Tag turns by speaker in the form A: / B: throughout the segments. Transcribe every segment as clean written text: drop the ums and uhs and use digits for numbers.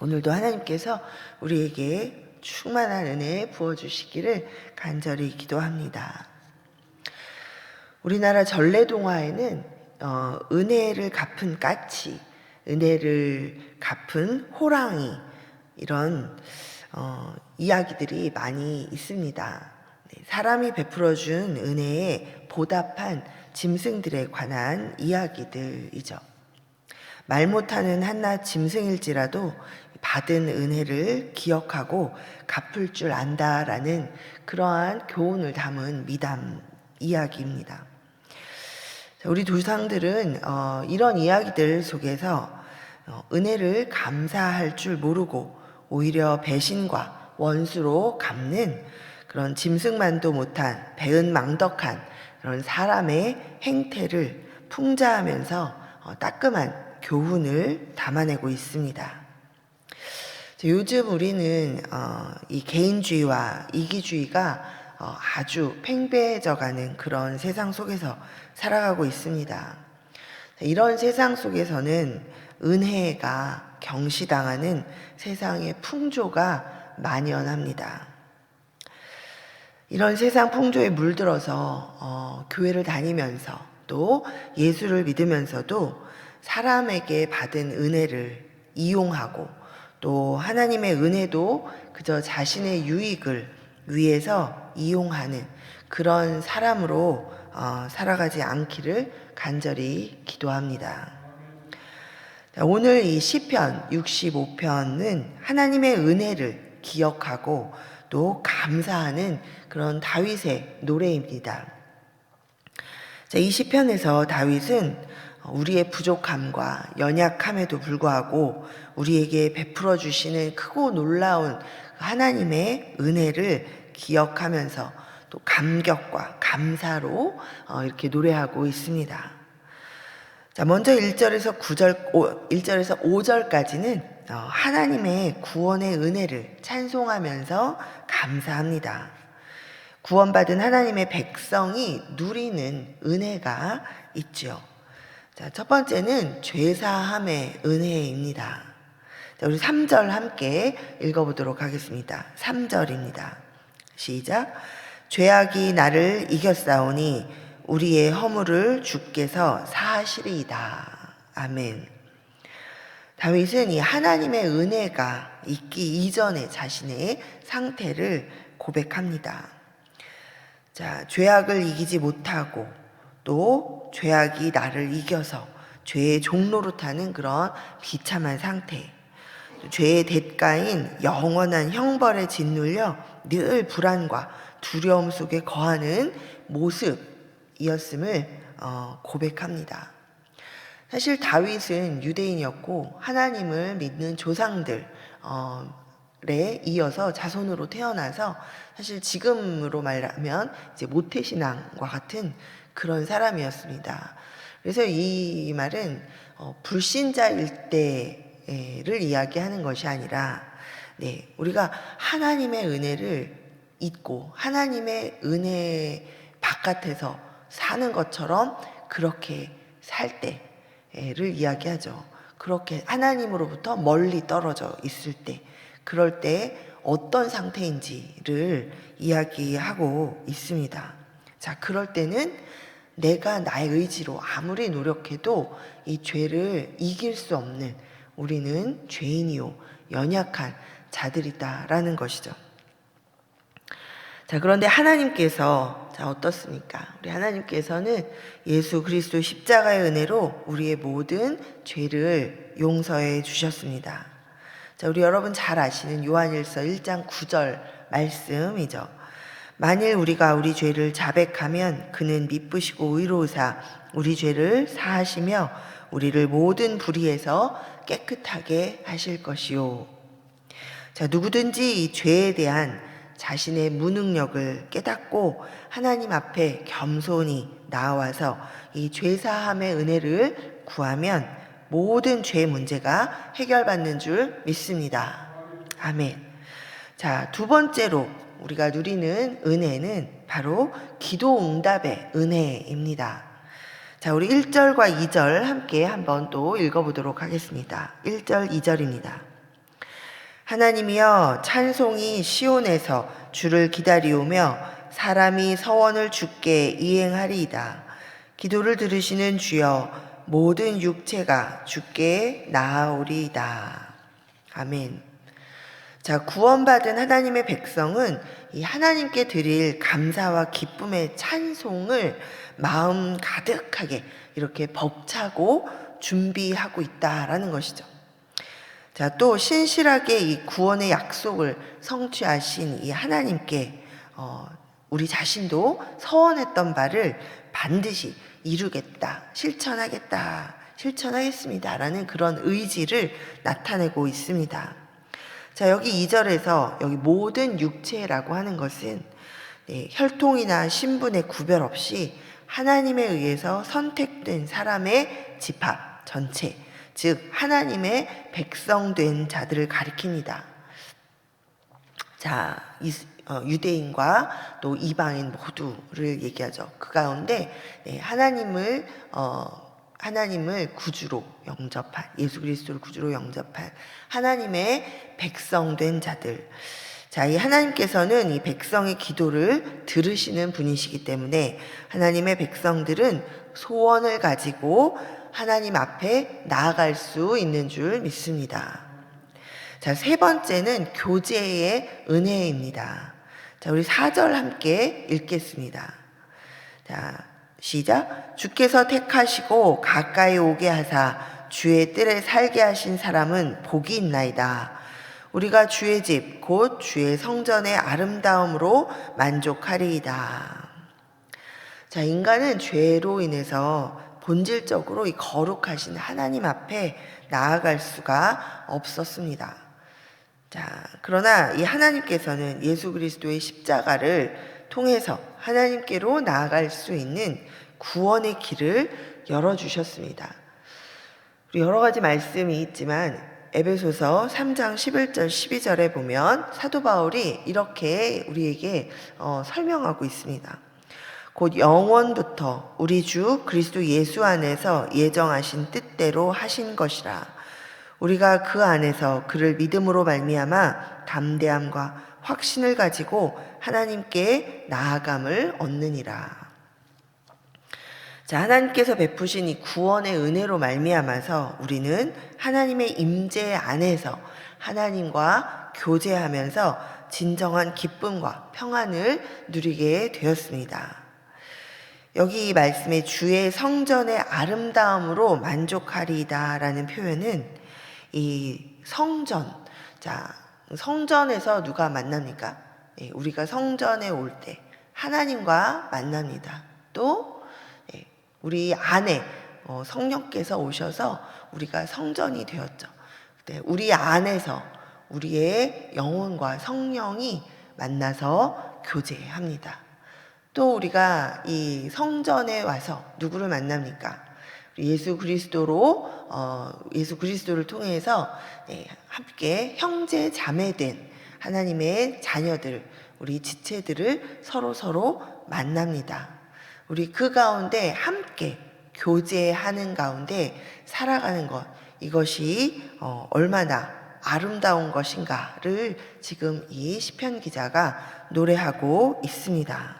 A: 오늘도 하나님께서 우리에게 충만한 은혜 부어주시기를 간절히 기도합니다. 우리나라 전래동화에는 은혜를 갚은 까치, 은혜를 갚은 호랑이, 이런 이야기들이 많이 있습니다. 사람이 베풀어준 은혜에 보답한 짐승들에 관한 이야기들이죠. 말 못하는 한낱 짐승일지라도 받은 은혜를 기억하고 갚을 줄 안다라는 그러한 교훈을 담은 미담 이야기입니다. 우리 조상들은 이런 이야기들 속에서 은혜를 감사할 줄 모르고 오히려 배신과 원수로 갚는 그런 짐승만도 못한 배은망덕한 그런 사람의 행태를 풍자하면서 따끔한 교훈을 담아내고 있습니다. 요즘 우리는 이 개인주의와 이기주의가 아주 팽배해져가는 그런 세상 속에서 살아가고 있습니다. 이런 세상 속에서는 은혜가 경시당하는 세상의 풍조가 만연합니다. 이런 세상 풍조에 물들어서 교회를 다니면서 또 예수를 믿으면서도 사람에게 받은 은혜를 이용하고 또 하나님의 은혜도 그저 자신의 유익을 위해서 이용하는 그런 사람으로 살아가지 않기를 간절히 기도합니다. 오늘 이 시편 65편은 하나님의 은혜를 기억하고 또 감사하는 그런 다윗의 노래입니다. 이 시편에서 다윗은 우리의 부족함과 연약함에도 불구하고 우리에게 베풀어 주시는 크고 놀라운 하나님의 은혜를 기억하면서 또 감격과 감사로 이렇게 노래하고 있습니다. 자, 먼저 1절에서 5절까지는 하나님의 구원의 은혜를 찬송하면서 감사합니다. 구원받은 하나님의 백성이 누리는 은혜가 있죠. 자, 첫 번째는 죄사함의 은혜입니다. 자, 우리 3절 함께 읽어보도록 하겠습니다. 3절입니다. 시작. 죄악이 나를 이겼사오니 우리의 허물을 주께서 사하시리이다. 아멘. 다윗은 이 하나님의 은혜가 있기 이전의 자신의 상태를 고백합니다. 자, 죄악을 이기지 못하고 또 죄악이 나를 이겨서 죄의 종노릇하는 그런 비참한 상태, 죄의 대가인 영원한 형벌에 짓눌려 늘 불안과 두려움 속에 거하는 모습이었음을 고백합니다. 사실 다윗은 유대인이었고 하나님을 믿는 조상들에 이어서 자손으로 태어나서 사실 지금으로 말하면 이제 모태신앙과 같은 그런 사람이었습니다. 그래서 이 말은 불신자일 때를 이야기하는 것이 아니라 우리가 하나님의 은혜를 잊고 하나님의 은혜 바깥에서 사는 것처럼 그렇게 살 때를 이야기하죠. 그렇게 하나님으로부터 멀리 떨어져 있을 때, 그럴 때 어떤 상태인지를 이야기하고 있습니다. 자, 그럴 때는 내가 나의 의지로 아무리 노력해도 이 죄를 이길 수 없는 우리는 죄인이요 연약한 자들이다라는 것이죠. 자, 그런데 하나님께서 어떻습니까? 우리 하나님께서는 예수 그리스도 십자가의 은혜로 우리의 모든 죄를 용서해 주셨습니다. 자, 우리 여러분 잘 아시는 요한일서 1장 9절 말씀이죠. 만일 우리가 우리 죄를 자백하면 그는 미쁘시고 의로우사 우리 죄를 사하시며 우리를 모든 불의에서 깨끗하게 하실 것이요. 자, 누구든지 이 죄에 대한 자신의 무능력을 깨닫고 하나님 앞에 겸손히 나와서 이 죄사함의 은혜를 구하면 모든 죄 문제가 해결받는 줄 믿습니다. 아멘. 자, 두 번째로 우리가 누리는 은혜는 바로 기도 응답의 은혜입니다. 자, 우리 1절과 2절 함께 한번 또 읽어보도록 하겠습니다. 1절, 2절입니다. 하나님이여 찬송이 시온에서 주를 기다리오며 사람이 서원을 주께 이행하리이다. 기도를 들으시는 주여 모든 육체가 주께 나아오리이다. 아멘. 자, 구원받은 하나님의 백성은 이 하나님께 드릴 감사와 기쁨의 찬송을 마음 가득하게 이렇게 벅차고 준비하고 있다라는 것이죠. 자, 또 신실하게 이 구원의 약속을 성취하신 이 하나님께 우리 자신도 서원했던 바를 반드시 이루겠다, 실천하겠습니다라는 그런 의지를 나타내고 있습니다. 자, 여기 2절에서 여기 모든 육체라고 하는 것은 혈통이나 신분의 구별 없이 하나님에 의해서 선택된 사람의 집합 전체, 즉 하나님의 백성된 자들을 가리킵니다. 자, 유대인과 또 이방인 모두를 얘기하죠. 그 가운데 하나님을 구주로 영접한, 예수 그리스도를 구주로 영접한 하나님의 백성된 자들. 자, 이 하나님께서는 이 백성의 기도를 들으시는 분이시기 때문에 하나님의 백성들은 소원을 가지고 하나님 앞에 나아갈 수 있는 줄 믿습니다. 자, 세 번째는 교제의 은혜입니다. 자, 우리 4절 함께 읽겠습니다. 자, 시작. 주께서 택하시고 가까이 오게 하사 주의 뜰에 살게 하신 사람은 복이 있나이다. 우리가 주의 집 곧 주의 성전의 아름다움으로 만족하리이다. 자, 인간은 죄로 인해서 본질적으로 이 거룩하신 하나님 앞에 나아갈 수가 없었습니다. 자, 그러나 이 하나님께서는 예수 그리스도의 십자가를 통해서 하나님께로 나아갈 수 있는 구원의 길을 열어주셨습니다. 여러 가지 말씀이 있지만 에베소서 3장 11절 12절에 보면 사도 바울이 이렇게 우리에게 설명하고 있습니다. 곧 영원부터 우리 주 그리스도 예수 안에서 예정하신 뜻대로 하신 것이라. 우리가 그 안에서 그를 믿음으로 말미암아 담대함과 확신을 가지고 하나님께 나아감을 얻느니라. 자, 하나님께서 베푸신 이 구원의 은혜로 말미암아서 우리는 하나님의 임재 안에서 하나님과 교제하면서 진정한 기쁨과 평안을 누리게 되었습니다. 여기 이 말씀에 주의 성전의 아름다움으로 만족하리이다라는 표현은 이 성전, 자, 성전에서 누가 만납니까? 우리가 성전에 올 때 하나님과 만납니다. 또 우리 안에 성령께서 오셔서 우리가 성전이 되었죠. 우리 안에서 우리의 영혼과 성령이 만나서 교제합니다. 또 우리가 이 성전에 와서 누구를 만납니까? 예수 그리스도를 통해서 함께 형제 자매된 하나님의 자녀들, 우리 지체들을 서로 만납니다. 우리 그 가운데 함께 교제하는 가운데 살아가는 것, 이것이 얼마나 아름다운 것인가를 지금 이 시편 기자가 노래하고 있습니다.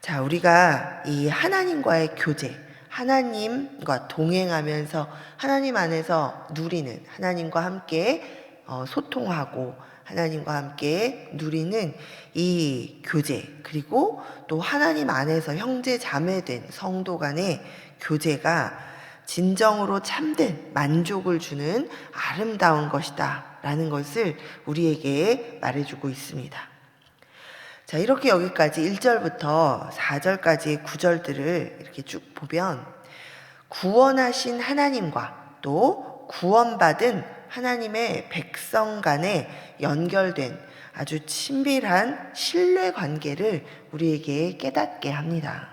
A: 자, 우리가 이 하나님과의 교제, 하나님과 동행하면서 하나님 안에서 누리는, 하나님과 함께 소통하고 하나님과 함께 누리는 이 교제, 그리고 또 하나님 안에서 형제 자매된 성도 간의 교제가 진정으로 참된 만족을 주는 아름다운 것이다 라는 것을 우리에게 말해주고 있습니다. 자, 이렇게 여기까지 1절부터 4절까지의 구절들을 이렇게 쭉 보면 구원하신 하나님과 또 구원받은 하나님의 백성 간에 연결된 아주 친밀한 신뢰 관계를 우리에게 깨닫게 합니다.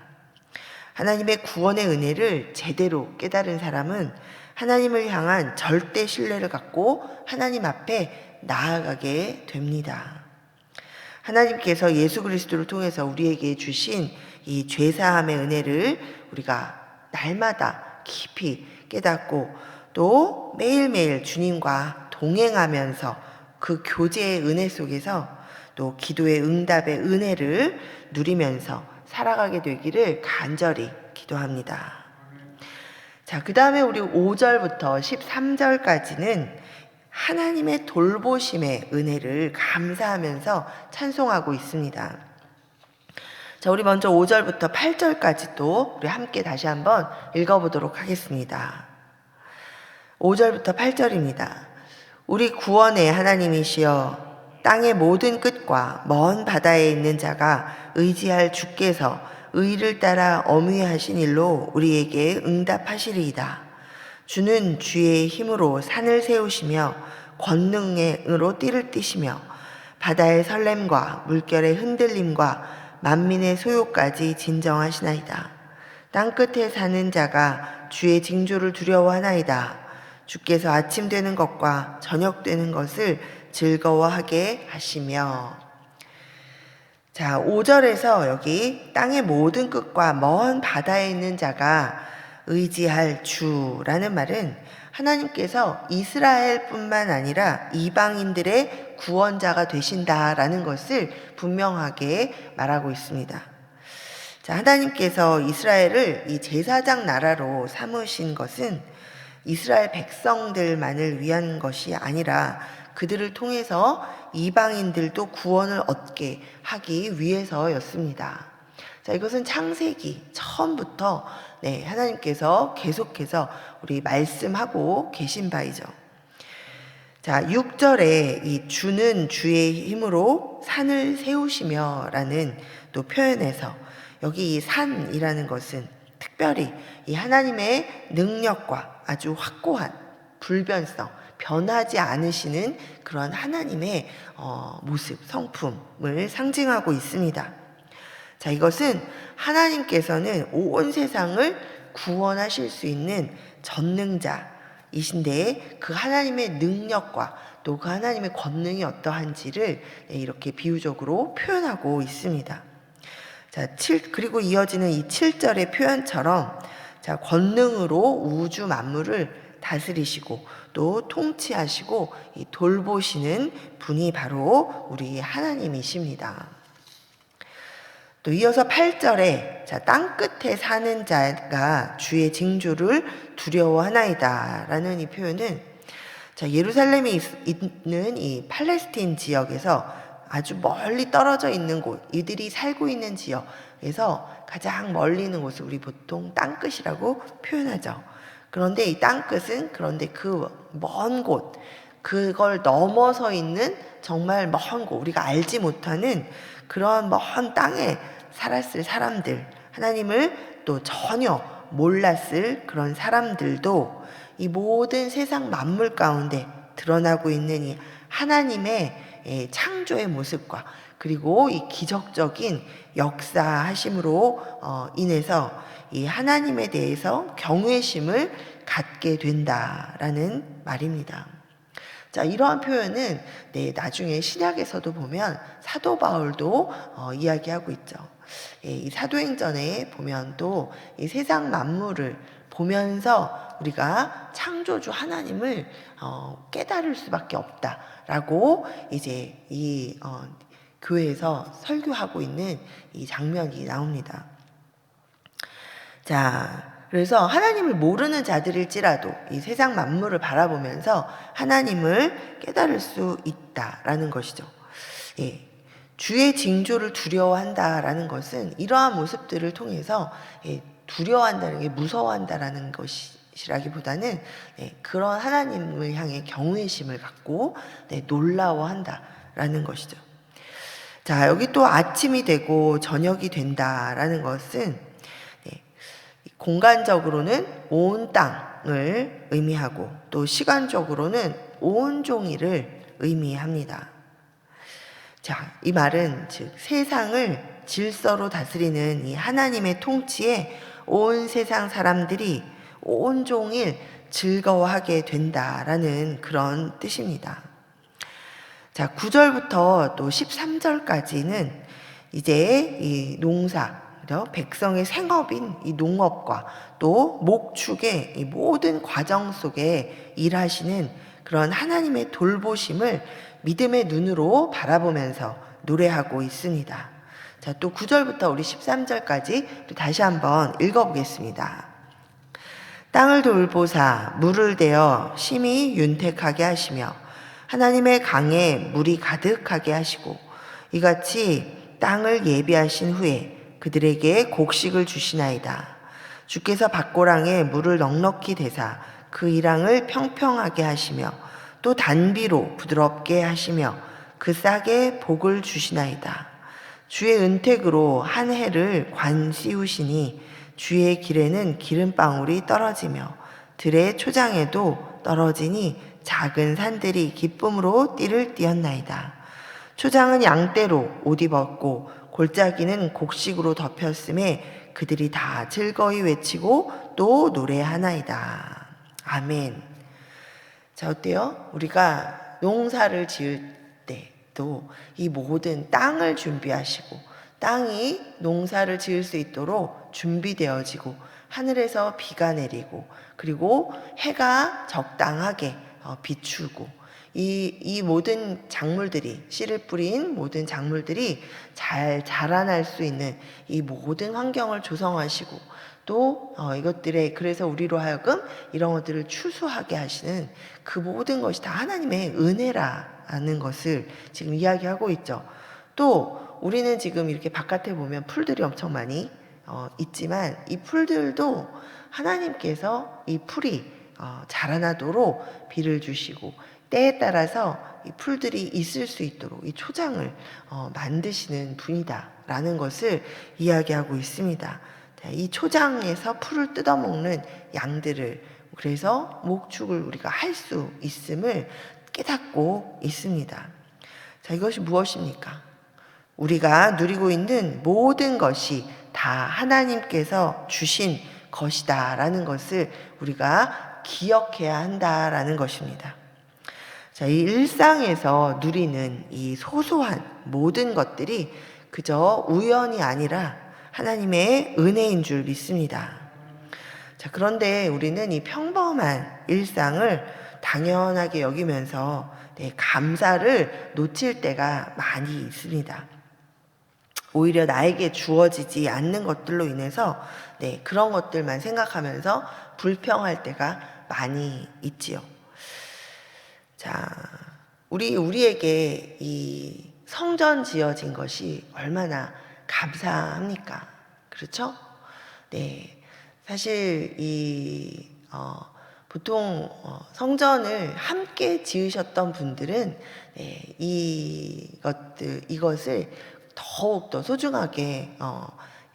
A: 하나님의 구원의 은혜를 제대로 깨달은 사람은 하나님을 향한 절대 신뢰를 갖고 하나님 앞에 나아가게 됩니다. 하나님께서 예수 그리스도를 통해서 우리에게 주신 이 죄사함의 은혜를 우리가 날마다 깊이 깨닫고 또 매일매일 주님과 동행하면서 그 교제의 은혜 속에서 또 기도의 응답의 은혜를 누리면서 살아가게 되기를 간절히 기도합니다. 자, 그 다음에 우리 5절부터 13절까지는 하나님의 돌보심의 은혜를 감사하면서 찬송하고 있습니다. 자, 우리 먼저 5절부터 8절까지 또 우리 함께 다시 한번 읽어보도록 하겠습니다. 5절부터 8절입니다. 우리 구원의 하나님이시여, 땅의 모든 끝과 먼 바다에 있는 자가 의지할 주께서 의를 따라 엄위하신 일로 우리에게 응답하시리이다. 주는 주의 힘으로 산을 세우시며 권능으로 띠를 띠시며 바다의 설렘과 물결의 흔들림과 만민의 소요까지 진정하시나이다. 땅끝에 사는 자가 주의 징조를 두려워하나이다. 주께서 아침 되는 것과 저녁 되는 것을 즐거워하게 하시며. 자, 5절에서 여기 땅의 모든 끝과 먼 바다에 있는 자가 의지할 주라는 말은 하나님께서 이스라엘뿐만 아니라 이방인들의 구원자가 되신다라는 것을 분명하게 말하고 있습니다. 자, 하나님께서 이스라엘을 이 제사장 나라로 삼으신 것은 이스라엘 백성들만을 위한 것이 아니라 그들을 통해서 이방인들도 구원을 얻게 하기 위해서였습니다. 자, 이것은 창세기 처음부터 하나님께서 계속해서 우리 말씀하고 계신 바이죠. 자, 6절에 이 주는 주의 힘으로 산을 세우시며 라는 또 표현에서 여기 이 산이라는 것은 특별히 이 하나님의 능력과 아주 확고한 불변성, 변하지 않으시는 그런 하나님의 모습, 성품을 상징하고 있습니다. 자, 이것은 하나님께서는 온 세상을 구원하실 수 있는 전능자이신데 그 하나님의 능력과 또 그 하나님의 권능이 어떠한지를 이렇게 비유적으로 표현하고 있습니다. 자, 그리고 이어지는 이 7절의 표현처럼 자, 권능으로 우주 만물을 다스리시고 또 통치하시고 이 돌보시는 분이 바로 우리 하나님이십니다. 또 이어서 8절에 자, 땅끝에 사는 자가 주의 징조를 두려워하나이다 라는 이 표현은 자, 예루살렘에 있는 이 팔레스틴 지역에서 아주 멀리 떨어져 있는 곳, 이들이 살고 있는 지역에서 가장 멀리 있는 곳을 우리 보통 땅끝이라고 표현하죠. 그런데 이 땅끝은 그런데 그 먼 곳, 그걸 넘어서 있는 정말 먼 곳, 우리가 알지 못하는 그런 먼 땅에 살았을 사람들, 하나님을 또 전혀 몰랐을 그런 사람들도 이 모든 세상 만물 가운데 드러나고 있는 이 하나님의 창조의 모습과 그리고 이 기적적인 역사하심으로 인해서 이 하나님에 대해서 경외심을 갖게 된다라는 말입니다. 자, 이러한 표현은 나중에 신약에서도 보면 사도 바울도 이야기하고 있죠. 이 사도행전에 보면 또 이 세상 만물을 보면서 우리가 창조주 하나님을 깨달을 수밖에 없다라고 이제 이 교회에서 설교하고 있는 이 장면이 나옵니다. 자, 그래서 하나님을 모르는 자들일지라도 이 세상 만물을 바라보면서 하나님을 깨달을 수 있다라는 것이죠. 예. 주의 징조를 두려워한다라는 것은 이러한 모습들을 통해서 두려워한다는 게 무서워한다라는 것이라기보다는 그런 하나님을 향해 경외심을 갖고 놀라워한다라는 것이죠. 자, 여기 또 아침이 되고 저녁이 된다라는 것은 공간적으로는 온 땅을 의미하고 또 시간적으로는 온 종이를 의미합니다. 자, 이 말은 즉 세상을 질서로 다스리는 이 하나님의 통치에 온 세상 사람들이 온종일 즐거워하게 된다라는 그런 뜻입니다. 자, 9절부터 또 13절까지는 이제 이 농사, 백성의 생업인 이 농업과 또 목축의 이 모든 과정 속에 일하시는 그런 하나님의 돌보심을 믿음의 눈으로 바라보면서 노래하고 있습니다. 자, 또 9절부터 우리 13절까지 다시 한번 읽어보겠습니다. 땅을 돌보사 물을 대어 심히 윤택하게 하시며 하나님의 강에 물이 가득하게 하시고 이같이 땅을 예비하신 후에 그들에게 곡식을 주시나이다. 주께서 밭고랑에 물을 넉넉히 대사 그 이랑을 평평하게 하시며 또 단비로 부드럽게 하시며 그 싹에 복을 주시나이다. 주의 은택으로 한 해를 관 씌우시니 주의 길에는 기름방울이 떨어지며 들의 초장에도 떨어지니 작은 산들이 기쁨으로 띠를 띠었나이다. 초장은 양떼로 옷 입었고 골짜기는 곡식으로 덮였음에 그들이 다 즐거이 외치고 또 노래하나이다. 아멘. 자, 어때요? 우리가 농사를 지을 때도 이 모든 땅을 준비하시고 땅이 농사를 지을 수 있도록 준비되어지고 하늘에서 비가 내리고 그리고 해가 적당하게 비추고 이 모든 작물들이 씨를 뿌린 모든 작물들이 잘 자라날 수 있는 이 모든 환경을 조성하시고 또 이것들에 그래서 우리로 하여금 이런 것들을 추수하게 하시는 그 모든 것이 다 하나님의 은혜라는 것을 지금 이야기하고 있죠. 또 우리는 지금 이렇게 바깥에 보면 풀들이 엄청 많이 있지만 이 풀들도 하나님께서 이 풀이 자라나도록 비를 주시고 때에 따라서 이 풀들이 있을 수 있도록 이 초장을 만드시는 분이다라는 것을 이야기하고 있습니다. 이 초장에서 풀을 뜯어먹는 양들을 그래서 목축을 우리가 할 수 있음을 깨닫고 있습니다. 자, 이것이 무엇입니까? 우리가 누리고 있는 모든 것이 다 하나님께서 주신 것이다라는 것을 우리가 기억해야 한다라는 것입니다. 자, 이 일상에서 누리는 이 소소한 모든 것들이 그저 우연이 아니라 하나님의 은혜인 줄 믿습니다. 자, 그런데 우리는 이 평범한 일상을 당연하게 여기면서 감사를 놓칠 때가 많이 있습니다. 오히려 나에게 주어지지 않는 것들로 인해서 그런 것들만 생각하면서 불평할 때가 많이 있지요. 자, 우리에게 이 성전 지어진 것이 얼마나 감사합니까? 그렇죠? 네. 사실 보통 성전을 함께 지으셨던 분들은 이것을 더욱더 소중하게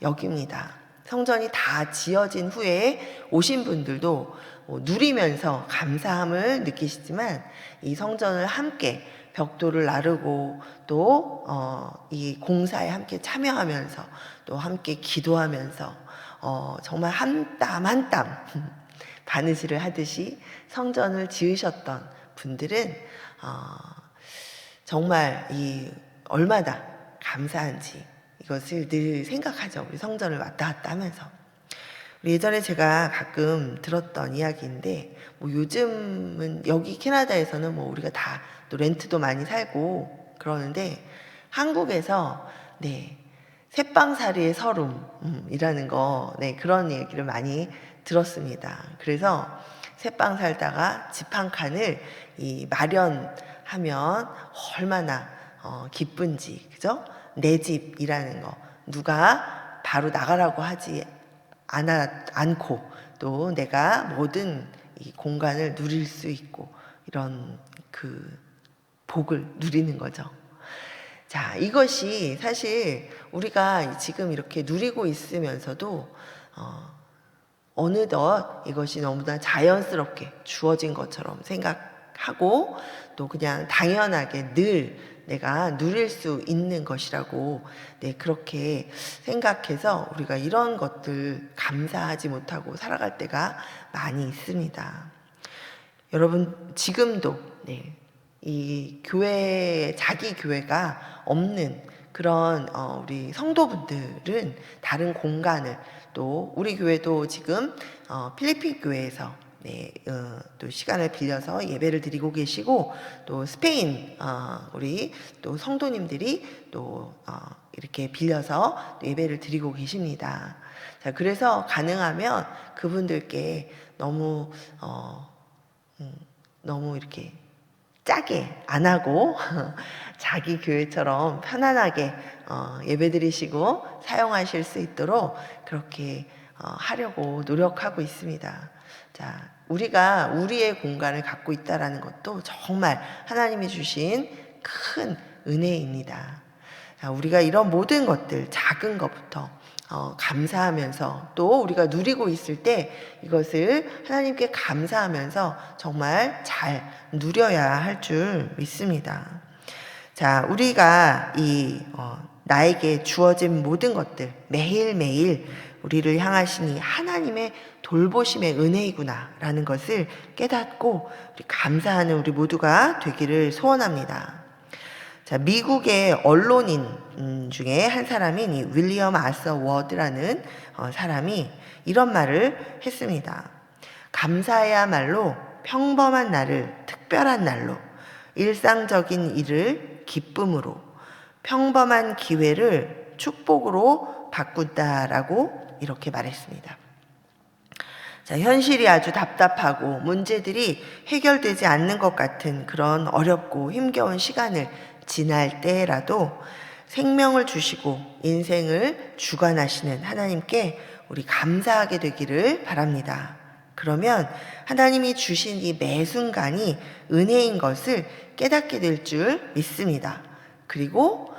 A: 여깁니다. 성전이 다 지어진 후에 오신 분들도 누리면서 감사함을 느끼시지만 이 성전을 함께 벽돌을 나르고 또 이 공사에 함께 참여하면서 또 함께 기도하면서 정말 한 땀 한 땀 바느질을 하듯이 성전을 지으셨던 분들은 정말 얼마나 감사한지 이것을 늘 생각하죠. 우리 성전을 왔다 갔다 하면서. 예전에 제가 가끔 들었던 이야기인데 요즘은 여기 캐나다에서는 우리가 다 또 렌트도 많이 살고 그러는데 한국에서 새빵살이의 서름이라는 거 그런 얘기를 많이 들었습니다. 그래서 새빵 살다가 집 한 칸을 마련하면 얼마나 기쁜지, 그죠? 내 집이라는 거 누가 바로 나가라고 하지 않고 또 내가 모든 이 공간을 누릴 수 있고 이런 그 복을 누리는 거죠. 자, 이것이 사실 우리가 지금 이렇게 누리고 있으면서도 어느덧 이것이 너무나 자연스럽게 주어진 것처럼 생각하고 또 그냥 당연하게 늘 내가 누릴 수 있는 것이라고 그렇게 생각해서 우리가 이런 것들 감사하지 못하고 살아갈 때가 많이 있습니다. 여러분 지금도 이 교회 자기 교회가 없는 그런 우리 성도분들은 다른 공간을 또 우리 교회도 지금 필리핀 교회에서 또 시간을 빌려서 예배를 드리고 계시고, 또 스페인 우리 또 성도님들이 또 이렇게 빌려서 또 예배를 드리고 계십니다. 자, 그래서 가능하면 그분들께 너무 이렇게 짜게 안 하고 자기 교회처럼 편안하게 예배드리시고 사용하실 수 있도록 그렇게 하려고 노력하고 있습니다. 자, 우리가 우리의 공간을 갖고 있다라는 것도 정말 하나님이 주신 큰 은혜입니다. 자, 우리가 이런 모든 것들, 작은 것부터 감사하면서, 또 우리가 누리고 있을 때 이것을 하나님께 감사하면서 정말 잘 누려야 할 줄 믿습니다. 자, 우리가 나에게 주어진 모든 것들, 매일매일 우리를 향하신 이 하나님의 돌보심의 은혜이구나라는 것을 깨닫고 우리 감사하는 우리 모두가 되기를 소원합니다. 자, 미국의 언론인 중에 한 사람인 이 윌리엄 아서 워드라는 사람이 이런 말을 했습니다. 감사해야말로 평범한 날을 특별한 날로, 일상적인 일을 기쁨으로, 평범한 기회를 축복으로 바꾼다라고 이렇게 말했습니다. 자, 현실이 아주 답답하고 문제들이 해결되지 않는 것 같은 그런 어렵고 힘겨운 시간을 지날 때라도 생명을 주시고 인생을 주관하시는 하나님께 우리 감사하게 되기를 바랍니다. 그러면 하나님이 주신 이 매 순간이 은혜인 것을 깨닫게 될 줄 믿습니다. 그리고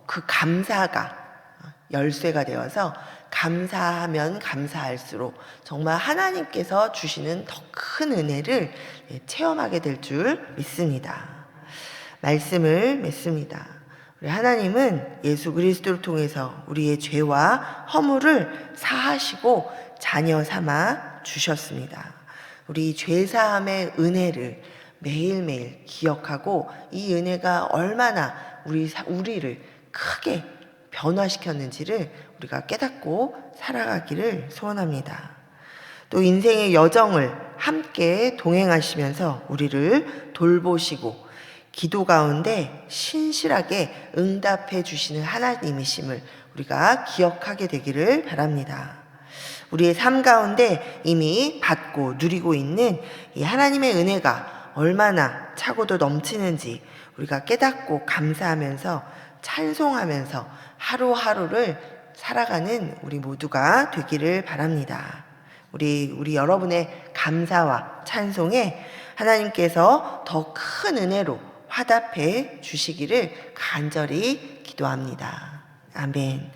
A: 그 감사가 열쇠가 되어서 감사하면 감사할수록 정말 하나님께서 주시는 더 큰 은혜를 체험하게 될 줄 믿습니다. 말씀을 맺습니다. 우리 하나님은 예수 그리스도를 통해서 우리의 죄와 허물을 사하시고 자녀 삼아 주셨습니다. 우리 죄사함의 은혜를 매일매일 기억하고 이 은혜가 얼마나 우리를 크게 변화시켰는지를 우리가 깨닫고 살아가기를 소원합니다. 또 인생의 여정을 함께 동행하시면서 우리를 돌보시고 기도 가운데 신실하게 응답해 주시는 하나님이심을 우리가 기억하게 되기를 바랍니다. 우리의 삶 가운데 이미 받고 누리고 있는 이 하나님의 은혜가 얼마나 차고도 넘치는지 우리가 깨닫고 감사하면서 찬송하면서 하루하루를 살아가는 우리 모두가 되기를 바랍니다. 우리 여러분의 감사와 찬송에 하나님께서 더 큰 은혜로 화답해 주시기를 간절히 기도합니다. 아멘.